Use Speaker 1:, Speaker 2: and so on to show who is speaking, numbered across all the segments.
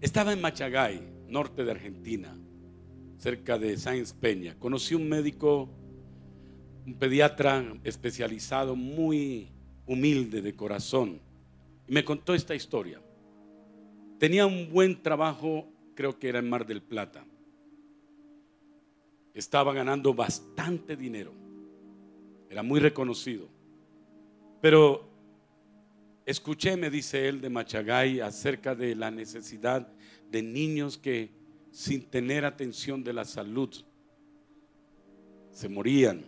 Speaker 1: Estaba en Machagay, norte de Argentina, cerca de Sáenz Peña. Conocí un médico, un pediatra especializado, muy humilde de corazón, y me contó esta historia. Tenía un buen trabajo, creo que era en Mar del Plata. Estaba ganando bastante dinero, era muy reconocido. Pero escuché, me dice él, de Machagay, acerca de la necesidad de niños que, sin tener atención de la salud, se morían,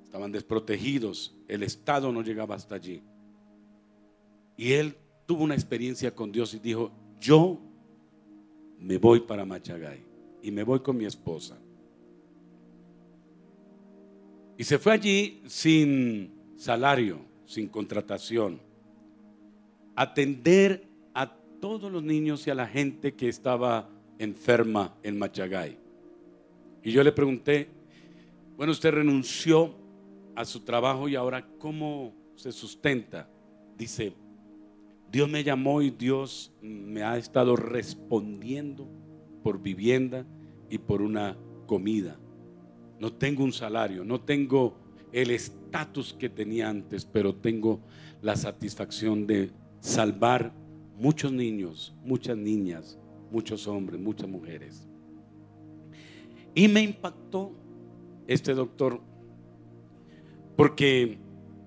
Speaker 1: estaban desprotegidos, el Estado no llegaba hasta allí. Y él tuvo una experiencia con Dios y dijo: yo me voy para Machagay y me voy con mi esposa. Y se fue allí sin salario, sin contratación, a atender a todos los niños y a la gente que estaba enferma en Machagay. Y yo le pregunté: bueno, usted renunció a su trabajo y ahora ¿cómo se sustenta? Dice: Dios me llamó y Dios me ha estado respondiendo por vivienda y por una comida. No tengo un salario, no tengo el estatus que tenía antes, pero tengo la satisfacción de salvar muchos niños, muchas niñas, muchos hombres, muchas mujeres. Y me impactó este doctor, porque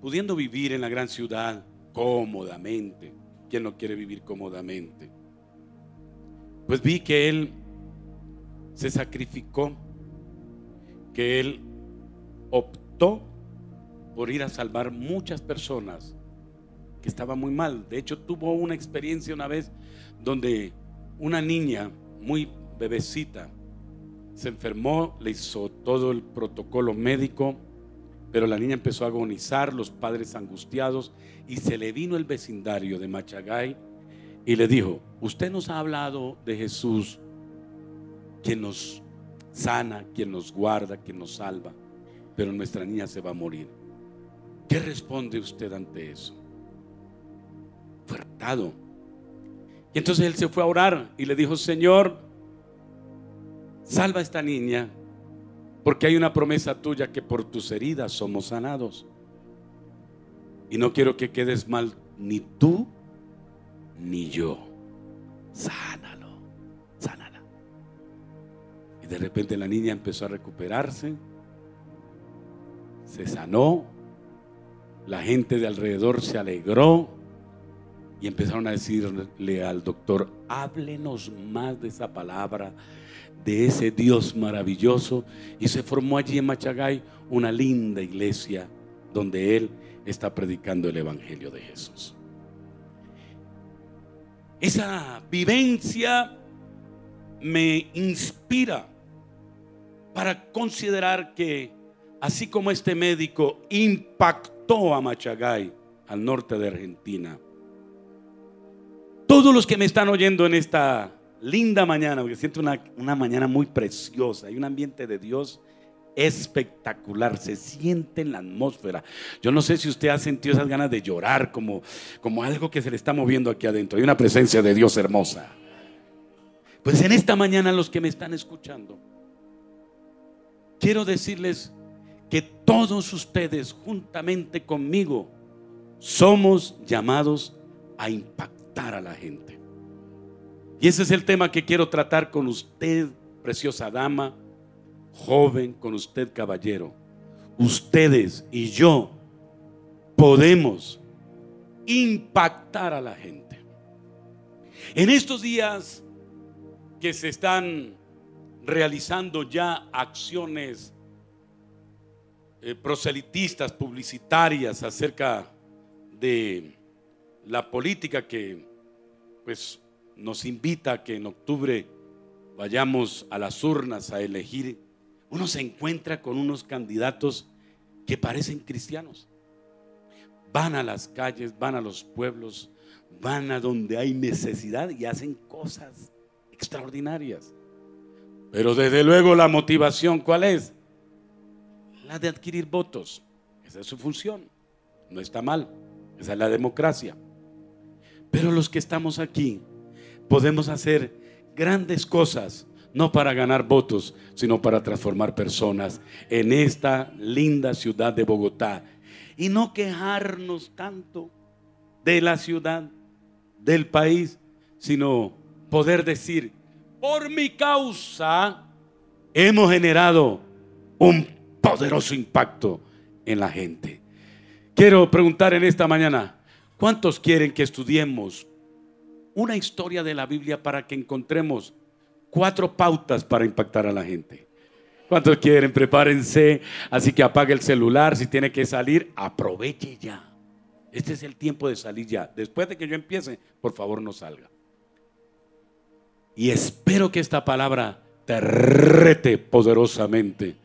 Speaker 1: pudiendo vivir en la gran ciudad cómodamente, ¿quién no quiere vivir cómodamente? Pues vi que él se sacrificó, que él optó por ir a salvar muchas personas que estaban muy mal. De hecho, tuvo una experiencia una vez donde una niña muy bebecita se enfermó, le hizo todo el protocolo médico, pero la niña empezó a agonizar, los padres angustiados, y se le vino el vecindario de Machagay y le dijo: usted nos ha hablado de Jesús, quien nos sana, quien nos guarda, quien nos salva, pero nuestra niña se va a morir. ¿Qué responde usted ante eso? Fue retado. Y entonces él se fue a orar y le dijo: Señor, salva a esta niña, porque hay una promesa tuya que por tus heridas somos sanados. Y no quiero que quedes mal ni tú ni yo. Sánalo, sánala. Y de repente la niña empezó a recuperarse, se sanó, la gente de alrededor se alegró y empezaron a decirle al doctor: háblenos más de esa palabra, de ese Dios maravilloso. Y se formó allí en Machagay una linda iglesia donde él está predicando el evangelio de Jesús. Esa vivencia me inspira para considerar que, así como este médico impactó a Machagay, al norte de Argentina, todos los que me están oyendo en esta linda mañana, porque siento una mañana muy preciosa, hay un ambiente de Dios espectacular, se siente en la atmósfera. Yo no sé si usted ha sentido esas ganas de llorar, como algo que se le está moviendo aquí adentro. Hay una presencia de Dios hermosa. Pues en esta mañana, los que me están escuchando, quiero decirles que todos ustedes, juntamente conmigo, somos llamados a impactar a la gente. Y ese es el tema que quiero tratar con usted, preciosa dama, joven, con usted, caballero. Ustedes y yo podemos impactar a la gente. En estos días que se están realizando ya acciones proselitistas, publicitarias acerca de la política que pues nos invita a que en octubre vayamos a las urnas a elegir, uno se encuentra con unos candidatos que parecen cristianos. Van a las calles, van a los pueblos, van a donde hay necesidad y hacen cosas extraordinarias. Pero desde luego la motivación, ¿cuál es? La de adquirir votos. Esa es su función. No está mal. Esa es la democracia. Pero los que estamos aquí podemos hacer grandes cosas, no para ganar votos, sino para transformar personas en esta linda ciudad de Bogotá. Y no quejarnos tanto de la ciudad, del país, sino poder decir: por mi causa hemos generado un poderoso impacto en la gente. Quiero preguntar en esta mañana: ¿cuántos quieren que estudiemos una historia de la Biblia para que encontremos 4 pautas para impactar a la gente? ¿Cuántos quieren? Prepárense. Así que apague el celular. Si tiene que salir, aproveche ya. Este es el tiempo de salir ya. Después de que yo empiece, por favor, no salga. Y espero que esta palabra te rete poderosamente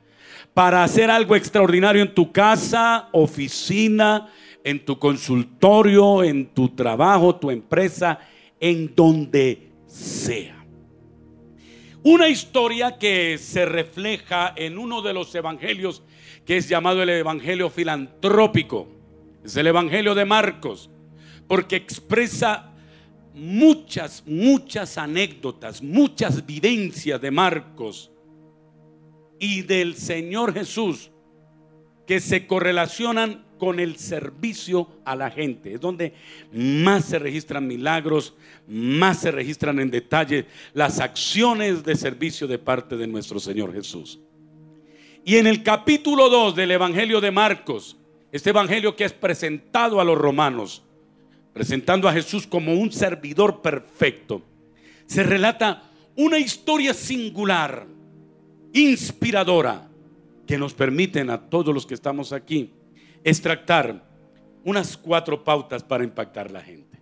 Speaker 1: para hacer algo extraordinario en tu casa, oficina, en tu consultorio, en tu trabajo, tu empresa, en donde sea. Una historia que se refleja en uno de los evangelios que es llamado el evangelio filantrópico. Es el evangelio de Marcos, porque expresa muchas anécdotas, muchas vivencias de Marcos y del Señor Jesús que se correlacionan con el servicio a la gente. Es donde más se registran milagros, más se registran en detalle las acciones de servicio de parte de nuestro Señor Jesús. Y en el capítulo 2 del evangelio de Marcos, este evangelio que es presentado a los romanos, presentando a Jesús como un servidor perfecto, se relata una historia singular, inspiradora, que nos permiten a todos los que estamos aquí extractar unas 4 pautas para impactar a la gente.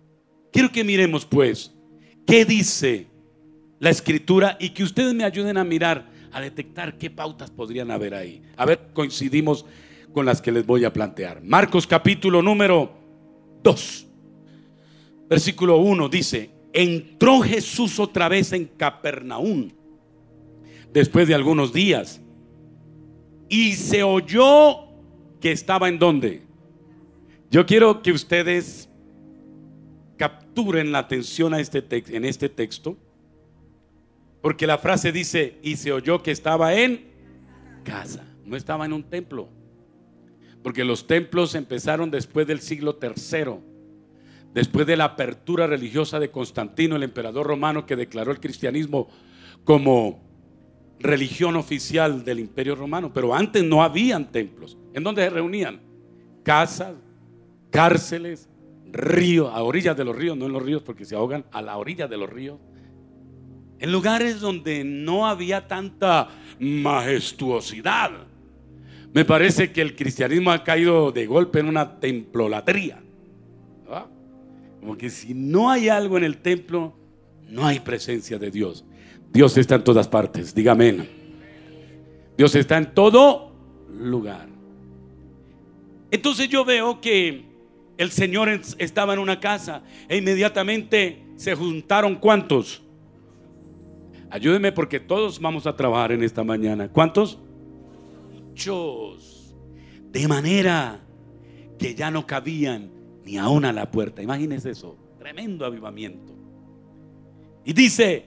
Speaker 1: Quiero que miremos pues qué dice la escritura y que ustedes me ayuden a mirar, a detectar qué pautas podrían haber ahí. A ver, coincidimos con las que les voy a plantear. Marcos capítulo número 2, versículo 1 dice: entró Jesús otra vez en Capernaum después de algunos días, y se oyó que estaba ¿en dónde? Yo quiero que ustedes capturen la atención a en este texto, porque la frase dice: y se oyó que estaba en casa, no estaba en un templo, porque los templos empezaron después del siglo III, después de la apertura religiosa de Constantino, el emperador romano, que declaró el cristianismo como religión oficial del imperio romano. Pero antes no habían templos. ¿En dónde se reunían? Casas, cárceles, ríos, a orillas de los ríos, no en los ríos porque se ahogan, a la orilla de los ríos, en lugares donde no había tanta majestuosidad. Me parece que el cristianismo ha caído de golpe en una templolatría, ¿verdad? Como que si no hay algo en el templo, no hay presencia de Dios. Dios está en todas partes, diga amén. Dios está en todo lugar. Entonces yo veo que el Señor estaba en una casa e inmediatamente se juntaron ¿cuántos? Ayúdenme porque todos vamos a trabajar en esta mañana. ¿Cuántos? Muchos. De manera que ya no cabían ni aún a la puerta. Imagínense eso, tremendo avivamiento. Y dice: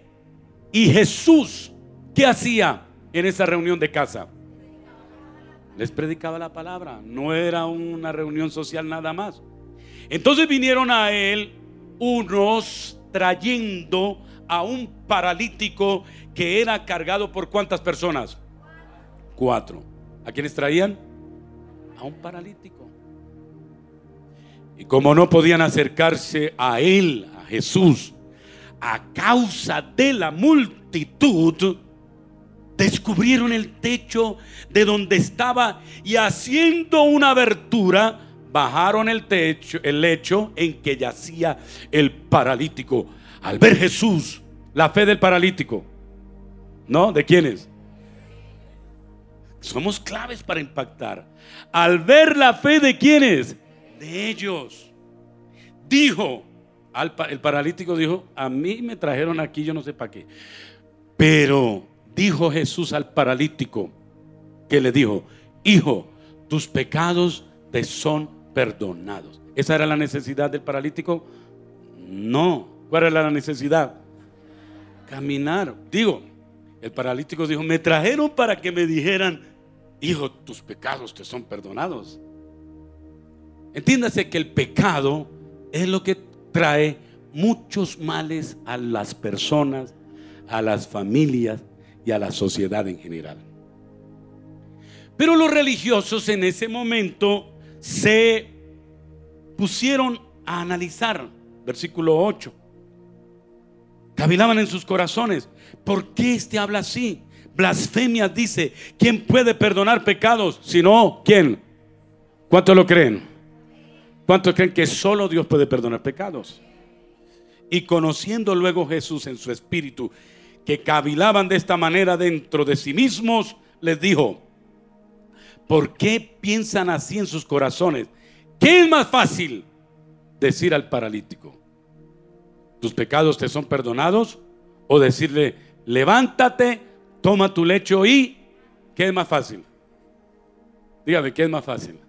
Speaker 1: y Jesús, ¿qué hacía en esa reunión de casa? Les predicaba la palabra. No era una reunión social nada más. Entonces vinieron a él unos trayendo a un paralítico que era cargado por ¿cuántas personas? 4. ¿A quiénes traían? A un paralítico. Y como no podían acercarse a él, a Jesús, a causa de la multitud, descubrieron el techo de donde estaba y haciendo una abertura, bajaron el lecho en que yacía el paralítico. Al ver Jesús, la fe del paralítico, ¿no? ¿De quiénes? Somos claves para impactar. Al ver la fe de quiénes, de ellos, dijo, el paralítico dijo: a mí me trajeron aquí, yo no sé para qué. Pero dijo Jesús al paralítico, que le dijo: hijo, tus pecados te son perdonados. ¿Esa era la necesidad del paralítico? No. ¿Cuál era la necesidad? caminar. Digo, el paralítico dijo: me trajeron para que me dijeran: hijo, tus pecados te son perdonados. Entiéndase que el pecado es lo que trae muchos males a las personas, a las familias y a la sociedad en general. Pero los religiosos en ese momento se pusieron a analizar, versículo 8. Cavilaban en sus corazones: ¿por qué este habla así? Blasfemias dice. ¿Quién puede perdonar pecados sino quién? ¿Cuántos lo creen? ¿Cuántos creen que solo Dios puede perdonar pecados? Y conociendo luego Jesús en su espíritu que cavilaban de esta manera dentro de sí mismos, les dijo: ¿por qué piensan así en sus corazones? ¿Qué es más fácil decir al paralítico: tus pecados te son perdonados? O decirle: levántate, toma tu lecho y... ¿qué es más fácil? Dígame, ¿qué es más fácil?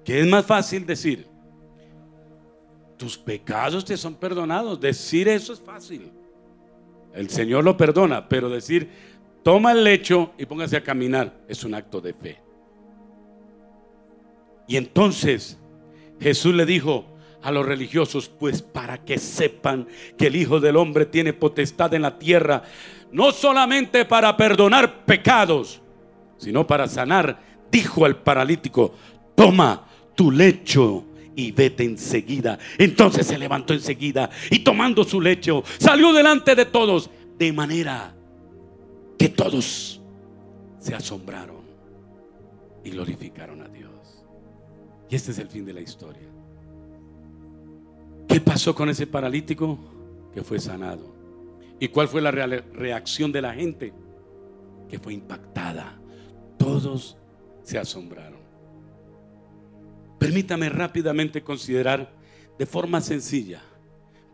Speaker 1: ¿Qué es más fácil decir? Tus pecados te son perdonados. Decir eso es fácil. El Señor lo perdona. Pero decir: toma el lecho y póngase a caminar, es un acto de fe. Y entonces Jesús le dijo a los religiosos: pues para que sepan que el Hijo del Hombre tiene potestad en la tierra, no solamente para perdonar pecados, sino para sanar, dijo al paralítico: toma tu lecho y vete enseguida. Entonces se levantó enseguida y tomando su lecho salió delante de todos, de manera que todos se asombraron y glorificaron a Dios. Y este es el fin de la historia. ¿Qué pasó con ese paralítico? Que fue sanado. ¿Y cuál fue la reacción de la gente? Que fue impactada. Todos se asombraron. Permítame rápidamente considerar de forma sencilla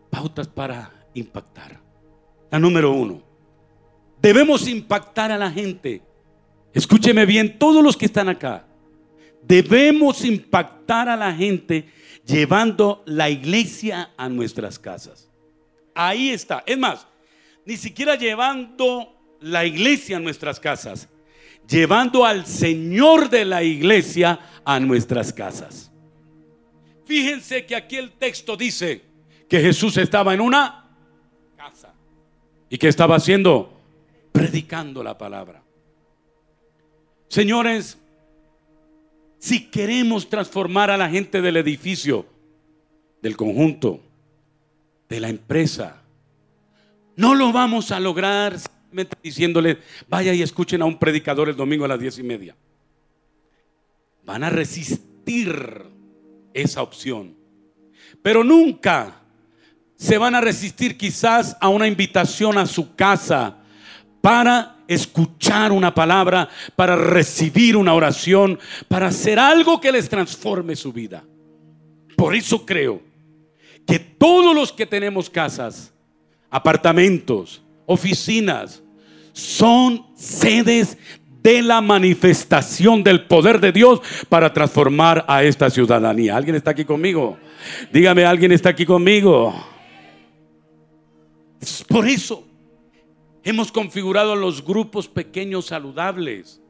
Speaker 1: pautas para impactar. La número 1: debemos impactar a la gente. Escúcheme bien, todos los que están acá. Debemos impactar a la gente llevando la iglesia a nuestras casas. Ahí está. Es más, ni siquiera llevando la iglesia a nuestras casas, llevando al Señor de la iglesia a nuestras casas. Fíjense que aquí el texto dice que Jesús estaba en una casa. ¿Y qué estaba haciendo? Predicando la palabra. Señores, si queremos transformar a la gente del edificio, del conjunto, de la empresa, no lo vamos a lograr simplemente diciéndole: vaya y escuchen a un predicador el domingo a las 10:30. Van a resistir esa opción, pero nunca se van a resistir quizás a una invitación a su casa para escuchar una palabra, para recibir una oración, para hacer algo que les transforme su vida. Por eso creo que todos los que tenemos casas, apartamentos, oficinas, son sedes de la manifestación del poder de Dios para transformar a esta ciudadanía. ¿Alguien está aquí conmigo? Dígame, ¿alguien está aquí conmigo? Por eso hemos configurado los grupos pequeños saludables.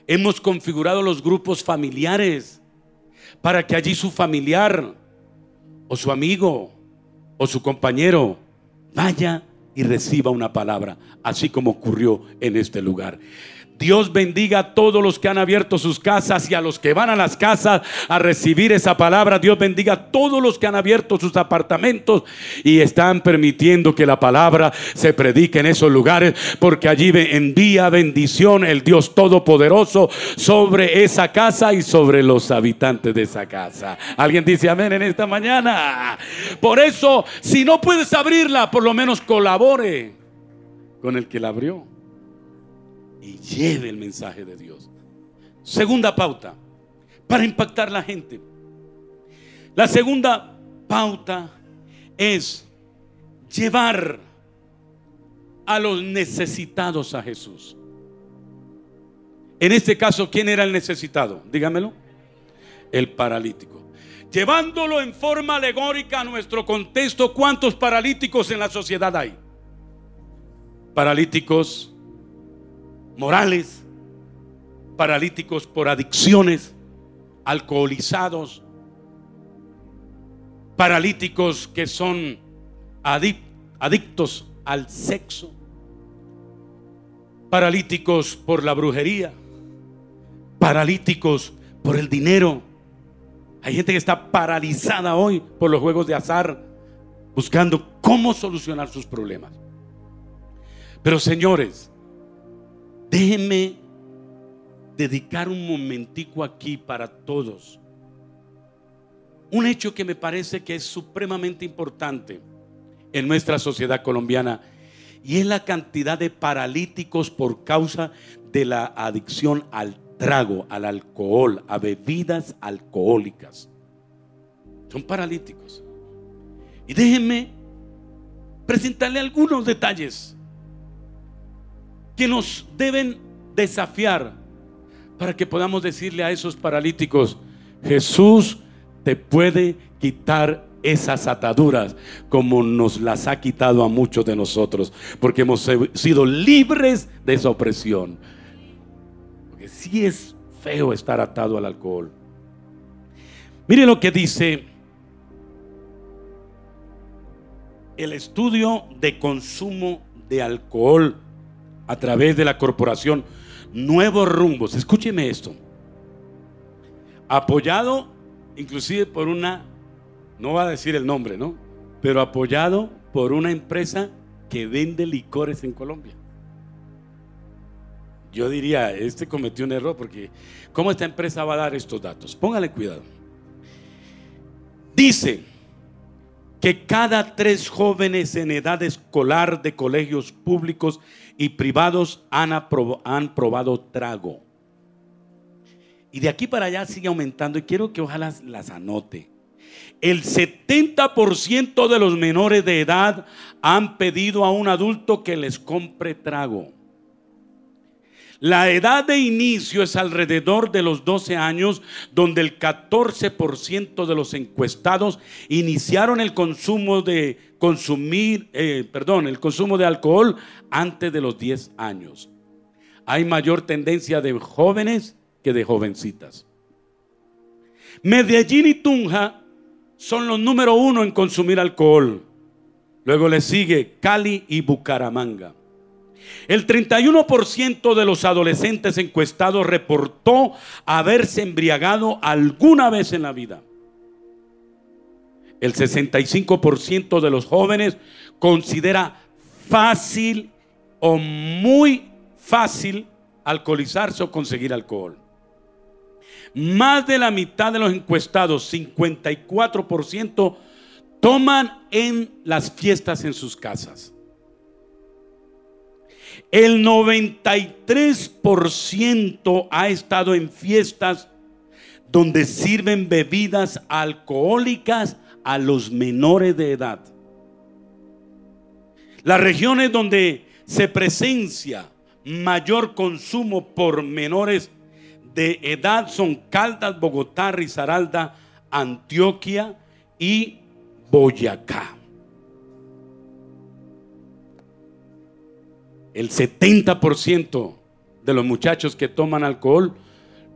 Speaker 1: Hemos configurado los grupos familiares para que allí su familiar o su amigo o su compañero vaya y reciba una palabra, así como ocurrió en este lugar. Dios bendiga a todos los que han abierto sus casas y a los que van a las casas a recibir esa palabra. Dios bendiga a todos los que han abierto sus apartamentos y están permitiendo que la palabra se predique en esos lugares, porque allí envía bendición el Dios Todopoderoso sobre esa casa y sobre los habitantes de esa casa. ¿Alguien dice amén en esta mañana? Por eso, si no puedes abrirla, por lo menos colabore con el que la abrió y lleve el mensaje de Dios. Segunda pauta para impactar a la gente. La segunda pauta es llevar a los necesitados a Jesús. En este caso, ¿quién era el necesitado? Dígamelo. El paralítico. Llevándolo en forma alegórica a nuestro contexto, ¿cuántos paralíticos en la sociedad hay? Paralíticos morales, paralíticos por adicciones, alcoholizados, paralíticos que son adictos al sexo, paralíticos por la brujería, paralíticos por el dinero. Hay gente que está paralizada hoy por los juegos de azar, buscando cómo solucionar sus problemas. Pero señores, déjenme dedicar un momentico aquí para todos. Un hecho que me parece que es supremamente importante en nuestra sociedad colombiana, y es la cantidad de paralíticos por causa de la adicción al trago, al alcohol, a bebidas alcohólicas. Son paralíticos. Y déjenme presentarle algunos detalles que nos deben desafiar para que podamos decirle a esos paralíticos: Jesús te puede quitar esas ataduras como nos las ha quitado a muchos de nosotros, porque hemos sido libres de esa opresión. Porque sí es feo estar atado al alcohol. Mire lo que dice el estudio de consumo de alcohol a través de la corporación Nuevos Rumbos. Escúcheme esto. Apoyado inclusive por una, no va a decir el nombre, ¿no? Pero apoyado por una empresa que vende licores en Colombia. Yo diría, cometió un error, porque ¿cómo esta empresa va a dar estos datos? Póngale cuidado. Dice que cada 3 jóvenes en edad escolar de colegios públicos y privados han probado trago. Y de aquí para allá sigue aumentando, y quiero que ojalá las anote. El 70% de los menores de edad han pedido a un adulto que les compre trago. La edad de inicio es alrededor de los 12 años, donde el 14% de los encuestados iniciaron el consumo de alcohol antes de los 10 años. Hay mayor tendencia de jóvenes que de jovencitas. Medellín y Tunja son los número 1 en consumir alcohol. Luego le sigue Cali y Bucaramanga. El 31% de los adolescentes encuestados reportó haberse embriagado alguna vez en la vida. El 65% de los jóvenes considera fácil o muy fácil alcoholizarse o conseguir alcohol. Más de la mitad de los encuestados, 54%, toman en las fiestas en sus casas. El 93% ha estado en fiestas donde sirven bebidas alcohólicas a los menores de edad. Las regiones donde se presencia mayor consumo por menores de edad son Caldas, Bogotá, Risaralda, Antioquia y Boyacá. El 70% de los muchachos que toman alcohol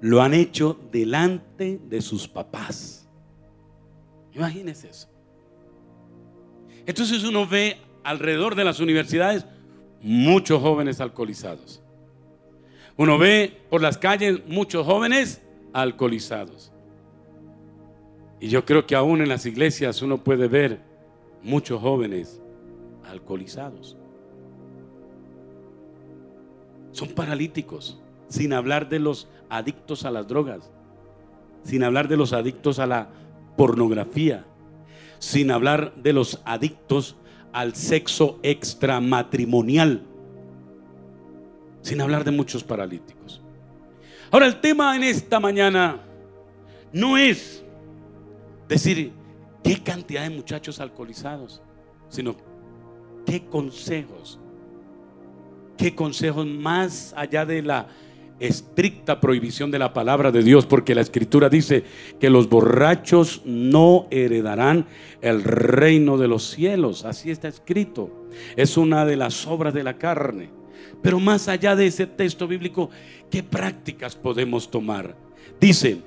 Speaker 1: lo han hecho delante de sus papás. Imagínense eso. Entonces uno ve alrededor de las universidades muchos jóvenes alcoholizados. Uno ve por las calles muchos jóvenes alcoholizados. Y yo creo que aún en las iglesias uno puede ver muchos jóvenes alcoholizados. Son paralíticos, sin hablar de los adictos a las drogas, sin hablar de los adictos a la pornografía, sin hablar de los adictos al sexo extramatrimonial, sin hablar de muchos paralíticos. Ahora, el tema en esta mañana no es decir qué cantidad de muchachos alcoholizados, sino qué consejos más allá de la estricta prohibición de la palabra de Dios, porque la Escritura dice que los borrachos no heredarán el reino de los cielos. Así está escrito. Es una de las obras de la carne. Pero más allá de ese texto bíblico, ¿qué prácticas podemos tomar? Dice: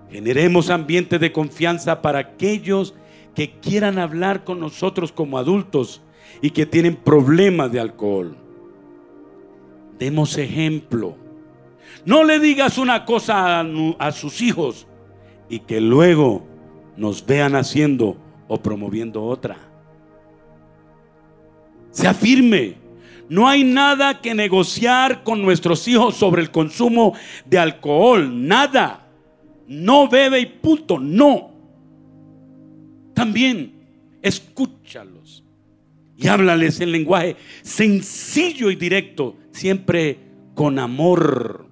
Speaker 1: generemos ambientes de confianza para aquellos que quieran hablar con nosotros como adultos y que tienen problemas de alcohol. Demos ejemplo. No le digas una cosa a sus hijos y que luego nos vean haciendo o promoviendo otra. Sea firme. No hay nada que negociar con nuestros hijos sobre el consumo de alcohol. Nada. No bebe y punto. No. También escúchalos y háblales en lenguaje sencillo y directo, siempre con amor.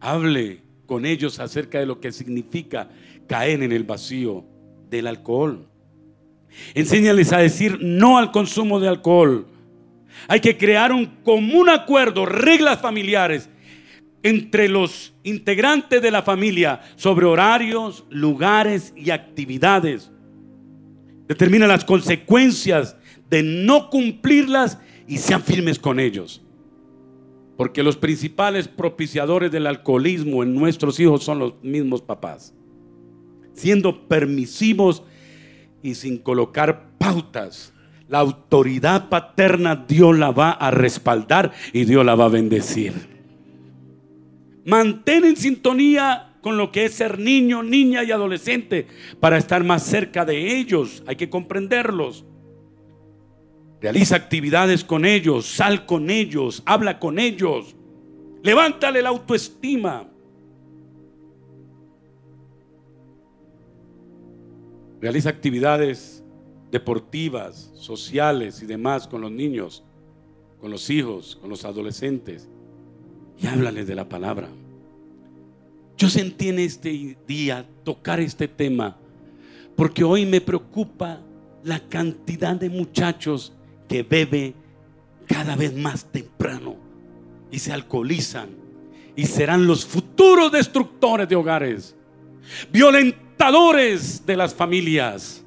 Speaker 1: Hable con ellos acerca de lo que significa caer en el vacío del alcohol. Enséñales a decir no al consumo de alcohol. Hay que crear un común acuerdo, reglas familiares entre los integrantes de la familia sobre horarios, lugares y actividades. Determina las consecuencias de no cumplirlas y sean firmes con ellos. Porque los principales propiciadores del alcoholismo en nuestros hijos son los mismos papás. Siendo permisivos y sin colocar pautas, la autoridad paterna Dios la va a respaldar y Dios la va a bendecir. Mantén en sintonía con lo que es ser niño, niña y adolescente para estar más cerca de ellos. Hay que comprenderlos. Realiza actividades con ellos, sal con ellos, habla con ellos. Levántale la autoestima. Realiza actividades deportivas, sociales y demás con los niños, con los hijos, con los adolescentes. Y háblales de la palabra. Yo sentí en este día tocar este tema porque hoy me preocupa la cantidad de muchachos que beben cada vez más temprano y se alcoholizan y serán los futuros destructores de hogares, violentadores de las familias,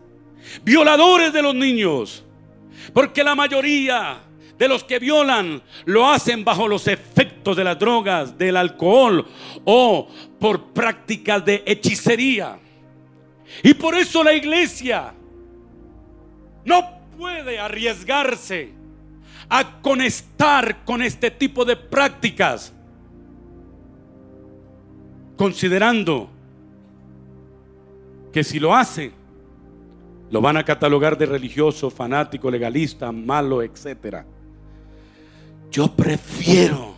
Speaker 1: violadores de los niños, porque la mayoría de los que violan lo hacen bajo los efectos de las drogas, del alcohol o por prácticas de hechicería. Y por eso la iglesia no puede arriesgarse a conectar con este tipo de prácticas, considerando que si lo hace, lo van a catalogar de religioso, fanático, legalista, malo, etc. Yo prefiero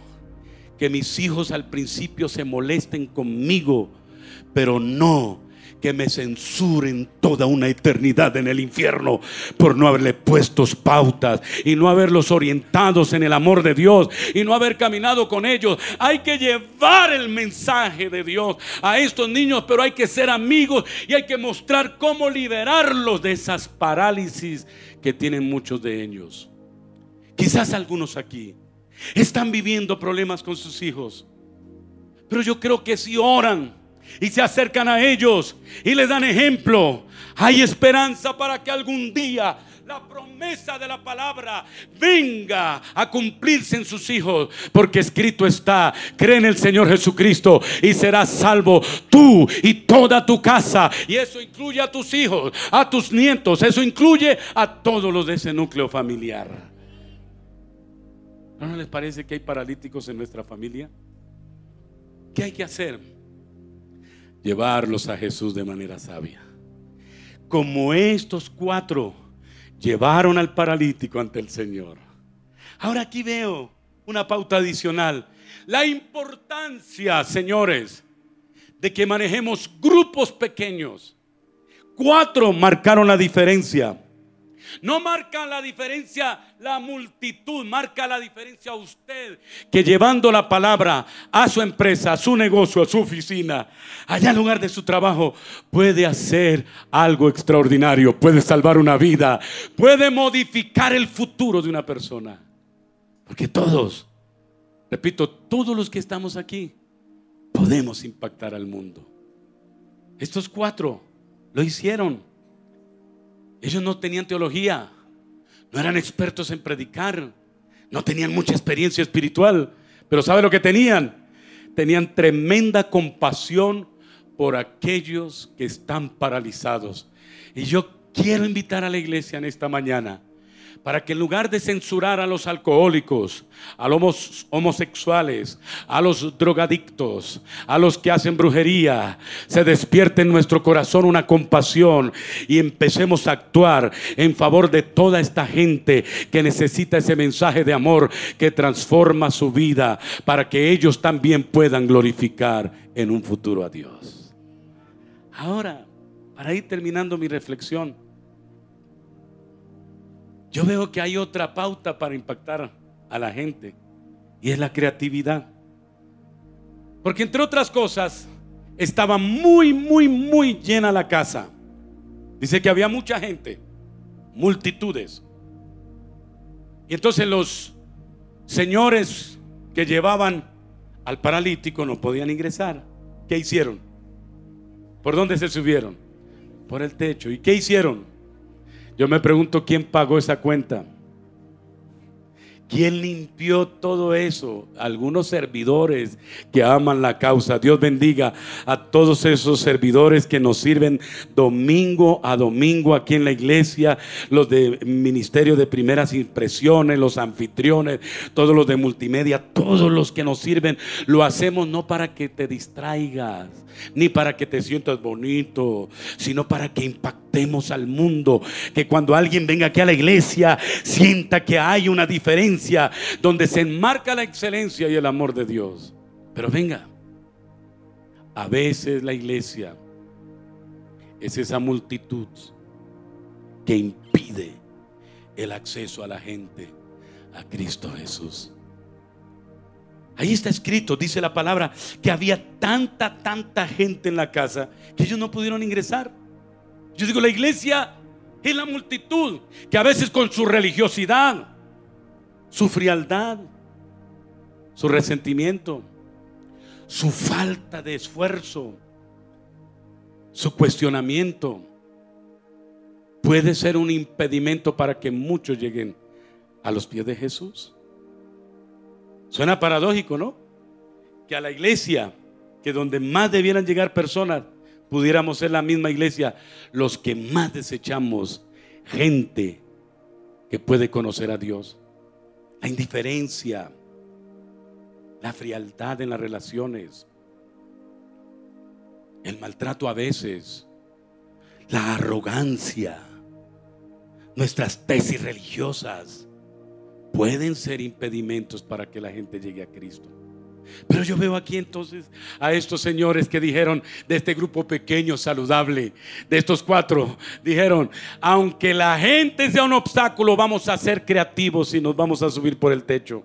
Speaker 1: que mis hijos al principio se molesten conmigo, pero no que me censuren toda una eternidad en el infierno por no haberle puesto pautas y no haberlos orientados en el amor de Dios y no haber caminado con ellos. Hay que llevar el mensaje de Dios a estos niños, pero hay que ser amigos y hay que mostrar cómo liberarlos de esas parálisis que tienen muchos de ellos. Quizás algunos aquí están viviendo problemas con sus hijos, pero yo creo que si oran y se acercan a ellos y les dan ejemplo, hay esperanza para que algún día la promesa de la palabra venga a cumplirse en sus hijos. Porque escrito está: cree en el Señor Jesucristo y serás salvo tú y toda tu casa. Y eso incluye a tus hijos, a tus nietos, eso incluye a todos los de ese núcleo familiar. ¿No les parece que hay paralíticos en nuestra familia? ¿Qué hay que hacer? Llevarlos a Jesús de manera sabia, como estos 4 llevaron al paralítico ante el Señor. Ahora aquí veo una pauta adicional: la importancia, señores, de que manejemos grupos pequeños. 4 marcaron la diferencia. No marca la diferencia la multitud, marca la diferencia usted, que llevando la palabra a su empresa, a su negocio, a su oficina, allá en lugar de su trabajo, puede hacer algo extraordinario, puede salvar una vida, puede modificar el futuro de una persona. Porque todos Repito, todos los que estamos aquí podemos impactar al mundo. Estos 4 lo hicieron. Ellos no tenían teología, no eran expertos en predicar, no tenían mucha experiencia espiritual, pero ¿sabe lo que tenían? Tenían tremenda compasión por aquellos que están paralizados. Y yo quiero invitar a la iglesia en esta mañana para que en lugar de censurar a los alcohólicos, a los homosexuales, a los drogadictos, a los que hacen brujería, se despierte en nuestro corazón una compasión y empecemos a actuar en favor de toda esta gente que necesita ese mensaje de amor que transforma su vida, para que ellos también puedan glorificar en un futuro a Dios. Ahora, para ir terminando mi reflexión, yo veo que hay otra pauta para impactar a la gente, y es la creatividad. Porque entre otras cosas, estaba muy llena la casa. Dice que había mucha gente, multitudes. Y entonces los señores que llevaban al paralítico no podían ingresar. ¿Qué hicieron? ¿Por dónde se subieron? Por el techo. ¿Y qué hicieron? Yo me pregunto, ¿quién pagó esa cuenta? ¿Quién limpió todo eso? Algunos servidores que aman la causa. Dios bendiga a todos esos servidores que nos sirven domingo a domingo aquí en la iglesia. Los de ministerio de primeras impresiones, los anfitriones, todos los de multimedia, todos los que nos sirven. Lo hacemos no para que te distraigas, ni para que te sientas bonito, sino para que impactemos al mundo. Que cuando alguien venga aquí a la iglesia sienta que hay una diferencia, donde se enmarca la excelencia y el amor de Dios. Pero venga, a veces la iglesia es esa multitud que impide el acceso a la gente a Cristo Jesús. Ahí está escrito, dice la palabra, que había tanta gente en la casa que ellos no pudieron ingresar. Yo digo, la iglesia es la multitud que a veces con su religiosidad, su frialdad, su resentimiento, su falta de esfuerzo, su cuestionamiento, puede ser un impedimento para que muchos lleguen a los pies de Jesús. Suena paradójico, ¿no? Que a la iglesia, que donde más debieran llegar personas, pudiéramos ser la misma iglesia los que más desechamos gente que puede conocer a Dios. La indiferencia, la frialdad en las relaciones, el maltrato a veces, la arrogancia, nuestras tesis religiosas pueden ser impedimentos para que la gente llegue a Cristo. Pero yo veo aquí entonces a estos señores que dijeron, de este grupo pequeño, saludable, de estos 4, dijeron: aunque la gente sea un obstáculo, vamos a ser creativos y nos vamos a subir por el techo.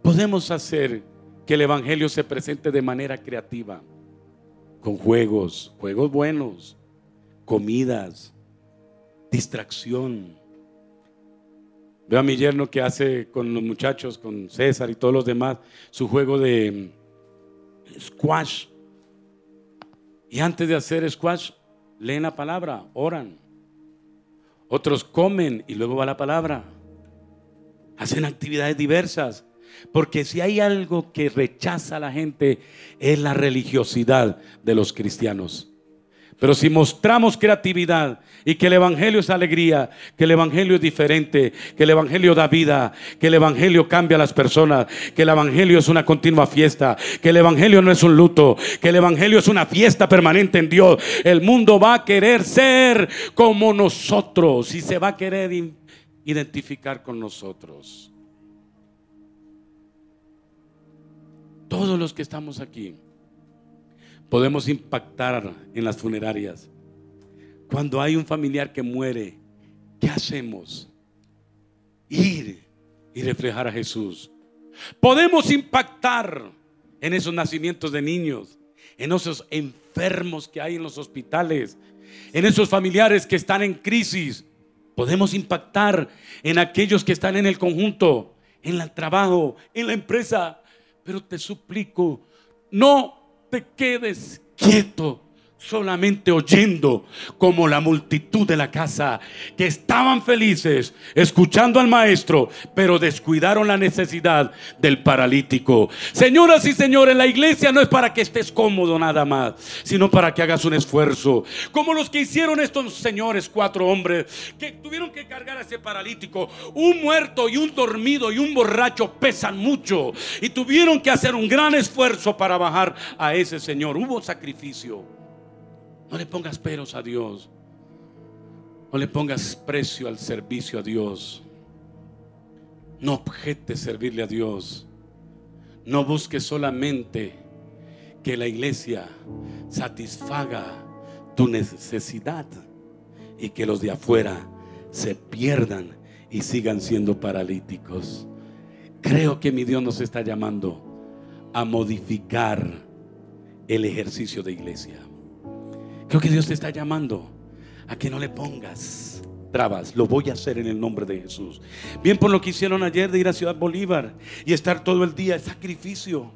Speaker 1: Podemos hacer que el evangelio se presente de manera creativa, con juegos buenos, comidas, distracción. Veo a mi yerno que hace con los muchachos, con César y todos los demás, su juego de squash. Y antes de hacer squash, leen la palabra, oran. Otros comen y luego va la palabra. Hacen actividades diversas. Porque si hay algo que rechaza a la gente, es la religiosidad de los cristianos. Pero si mostramos creatividad y que el evangelio es alegría, que el evangelio es diferente, que el evangelio da vida, que el evangelio cambia a las personas, que el evangelio es una continua fiesta, que el evangelio no es un luto, que el evangelio es una fiesta permanente en Dios, el mundo va a querer ser como nosotros y se va a querer identificar con nosotros. Todos los que estamos aquí podemos impactar en las funerarias. Cuando hay un familiar que muere, ¿qué hacemos? Ir y reflejar a Jesús. Podemos impactar en esos nacimientos de niños, en esos enfermos que hay en los hospitales, en esos familiares que están en crisis. Podemos impactar en aquellos que están en el conjunto, en el trabajo, en la empresa. Pero te suplico, no te quedes quieto, solamente oyendo, como la multitud de la casa, que estaban felices escuchando al maestro, pero descuidaron la necesidad del paralítico. Señoras y señores, la iglesia no es para que estés cómodo nada más, sino para que hagas un esfuerzo, como los que hicieron estos señores, 4 hombres que tuvieron que cargar a ese paralítico. Un muerto y un dormido y un borracho pesan mucho, y tuvieron que hacer un gran esfuerzo para bajar a ese señor. Hubo sacrificio. No le pongas peros a Dios. No le pongas precio al servicio a Dios. No objetes servirle a Dios. No busques solamente que la iglesia satisfaga tu necesidad y que los de afuera se pierdan y sigan siendo paralíticos. Creo que mi Dios nos está llamando a modificar el ejercicio de iglesia. Creo que Dios te está llamando a que no le pongas trabas. Lo voy a hacer en el nombre de Jesús. Bien, por lo que hicieron ayer de ir a Ciudad Bolívar y estar todo el día, es sacrificio.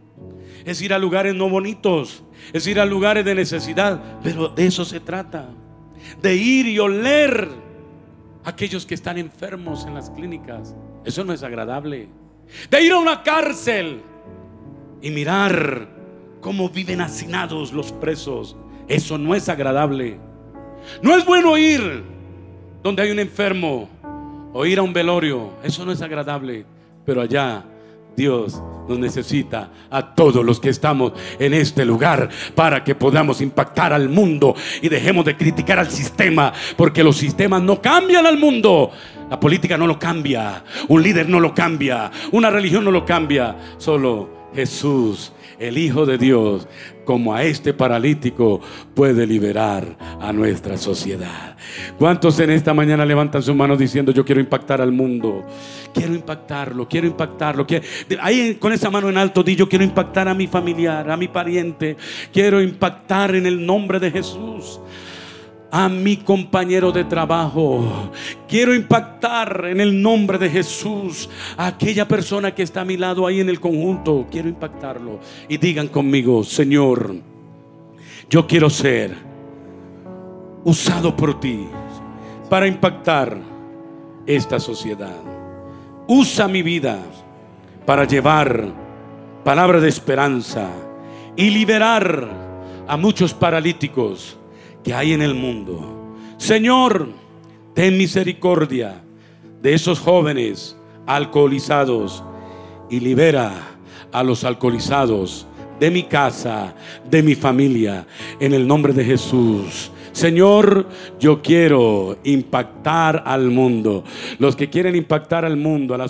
Speaker 1: Es ir a lugares no bonitos, es ir a lugares de necesidad, pero de eso se trata. De ir y oler a aquellos que están enfermos en las clínicas. Eso no es agradable. De ir a una cárcel y mirar cómo viven hacinados los presos. Eso no es agradable. No es bueno ir donde hay un enfermo o ir a un velorio. Eso no es agradable. Pero allá Dios nos necesita a todos los que estamos en este lugar para que podamos impactar al mundo y dejemos de criticar al sistema, porque los sistemas no cambian al mundo. La política no lo cambia, un líder no lo cambia, una religión no lo cambia. Solo Jesús, el Hijo de Dios, como a este paralítico, puede liberar a nuestra sociedad. ¿Cuántos en esta mañana levantan sus manos diciendo: yo quiero impactar al mundo? Quiero impactarlo, quiero impactarlo. Ahí con esa mano en alto di: yo quiero impactar a mi familiar, a mi pariente. Quiero impactar en el nombre de Jesús a mi compañero de trabajo. Quiero impactar en el nombre de Jesús a aquella persona que está a mi lado ahí en el conjunto. Quiero impactarlo. Y digan conmigo: Señor, yo quiero ser usado por ti para impactar esta sociedad. Usa mi vida para llevar palabra de esperanza y liberar a muchos paralíticos que hay en el mundo. Señor, ten misericordia de esos jóvenes alcoholizados y libera a los alcoholizados de mi casa, de mi familia, en el nombre de Jesús. Señor, yo quiero impactar al mundo. Los que quieren impactar al mundo, a la